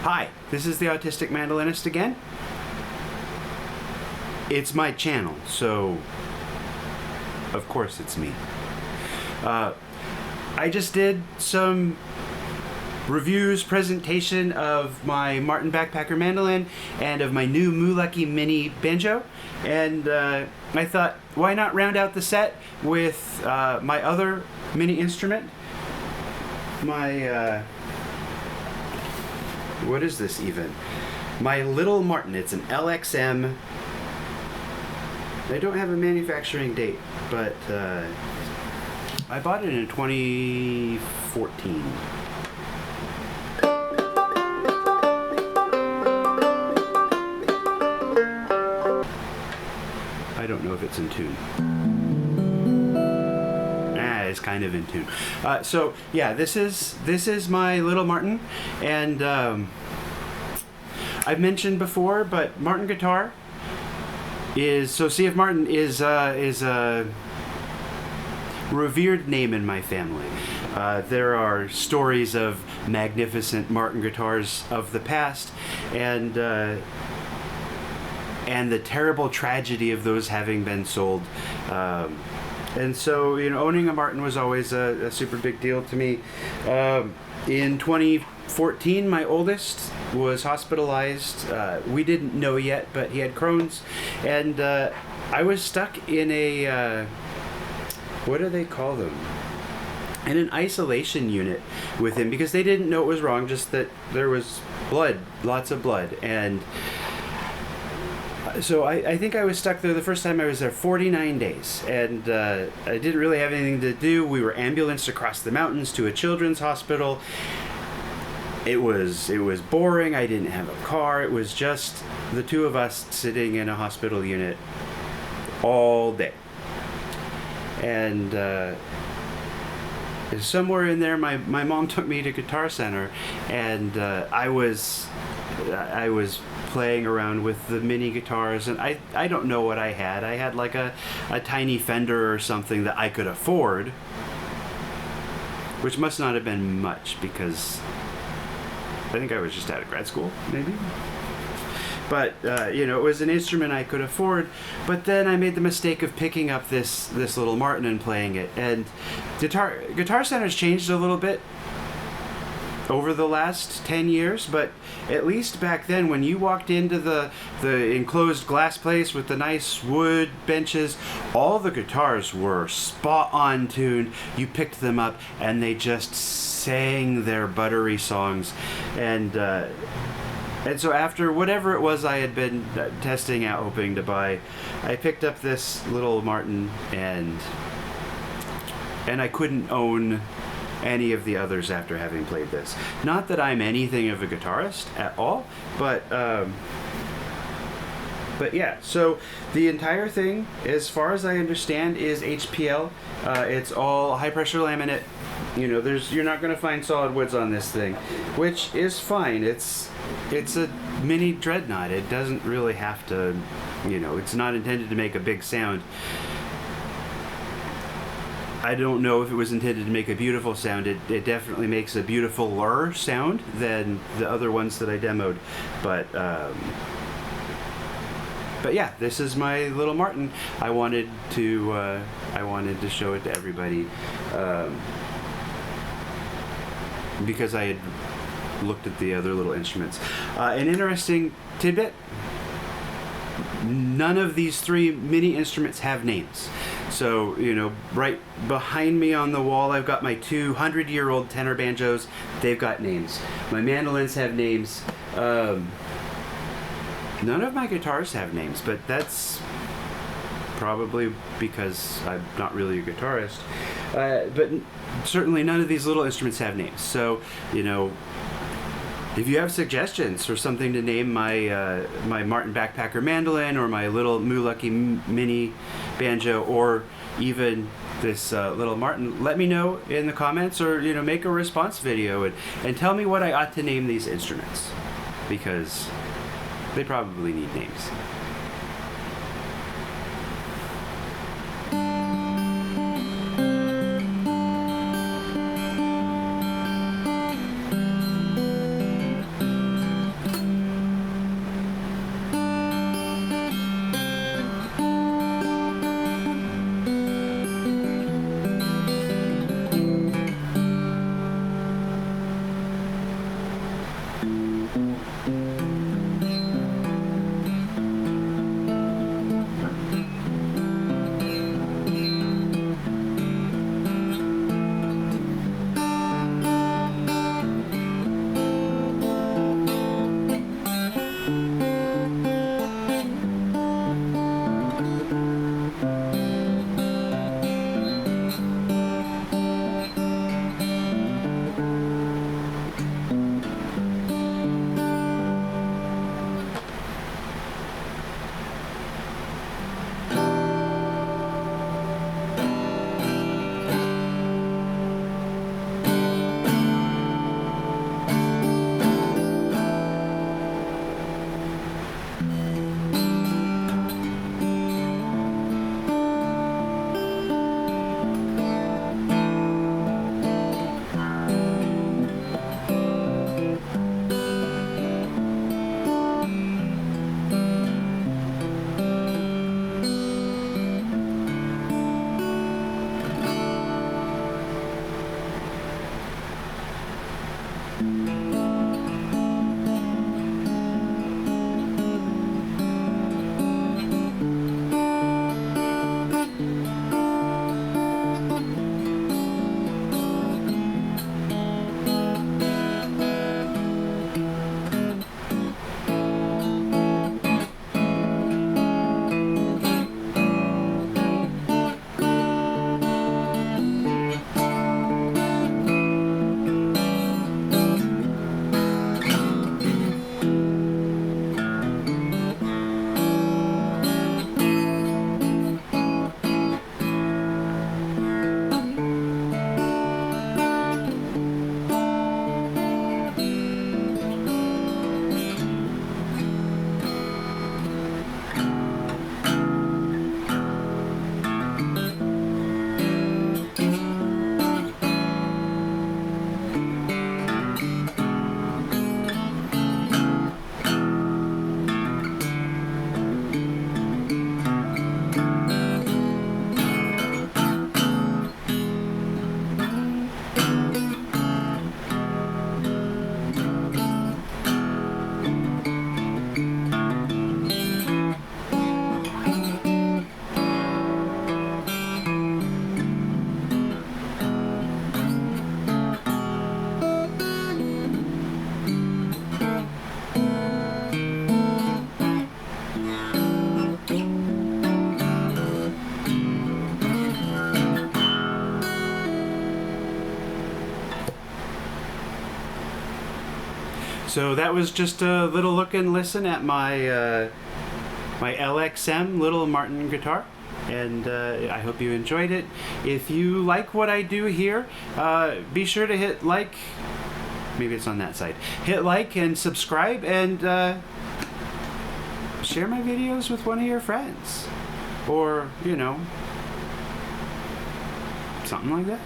Hi, this is the Autistic Mandolinist again. It's my channel, so of course it's me. I just did some reviews, presentation of my Martin Backpacker mandolin and of my new Muleki mini banjo, and I thought, why not round out the set with my other mini instrument, my what is this even? My little Martin. It's an LXM. I don't have a manufacturing date, but I bought it in 2014. I don't know if it's in tune. It's kind of in tune. So yeah, this is my little Martin, and I've mentioned before, but Martin guitar is, so C.F. Martin is a revered name in my family. There are stories of magnificent Martin guitars of the past, and the terrible tragedy of those having been sold. And so, you know, owning a Martin was always a super big deal to me. In 2014, my oldest was hospitalized. We didn't know yet, but he had Crohn's. And I was stuck in a, what do they call them? In an isolation unit with him, because they didn't know it was wrong, just that there was blood, lots of blood. And so I think I was stuck there the first time I was there 49 days, and I didn't really have anything to do. We were ambulanced across the mountains to a children's hospital. It was boring. I didn't have a car. It was just the two of us sitting in a hospital unit all day. And somewhere in there, my mom took me to Guitar Center, and I was playing around with the mini guitars, and I don't know what I had. I had like a tiny Fender or something that I could afford, which must not have been much, because I think I was just out of grad school, maybe. But you know, it was an instrument I could afford. But then I made the mistake of picking up this little Martin and playing it. And Guitar Center's changed a little bit over the last 10 years, but at least back then, when you walked into the enclosed glass place with the nice wood benches, all the guitars were spot on tuned. You picked them up and they just sang their buttery songs. And so after whatever it was I had been testing out, hoping to buy, I picked up this little Martin, and I couldn't own any of the others after having played this. Not that I'm anything of a guitarist at all, but yeah. So the entire thing, as far as I understand, is HPL. It's all high pressure laminate. You know, you're not going to find solid woods on this thing, which is fine. It's a mini dreadnought. It doesn't really have to, you know, it's not intended to make a big sound. I don't know if it was intended to make a beautiful sound. It definitely makes a beautifuler sound than the other ones that I demoed. But yeah, this is my little Martin. I wanted to show it to everybody, because I had looked at the other little instruments. An interesting tidbit: none of these three mini instruments have names. So, you know, right behind me on the wall, I've got my 200-year-old tenor banjos. They've got names. My mandolins have names. None of my guitars have names, but that's probably because I'm not really a guitarist. But certainly none of these little instruments have names. So, you know, if you have suggestions for something to name my my Martin Backpacker mandolin, or my little Muleki mini banjo, or even this little Martin, let me know in the comments, or, you know, make a response video and tell me what I ought to name these instruments, because they probably need names. So that was just a little look and listen at my my LXM Little Martin guitar, and I hope you enjoyed it. If you like what I do here, be sure to hit like. Maybe it's on that side. Hit like and subscribe, and share my videos with one of your friends, or you know, something like that.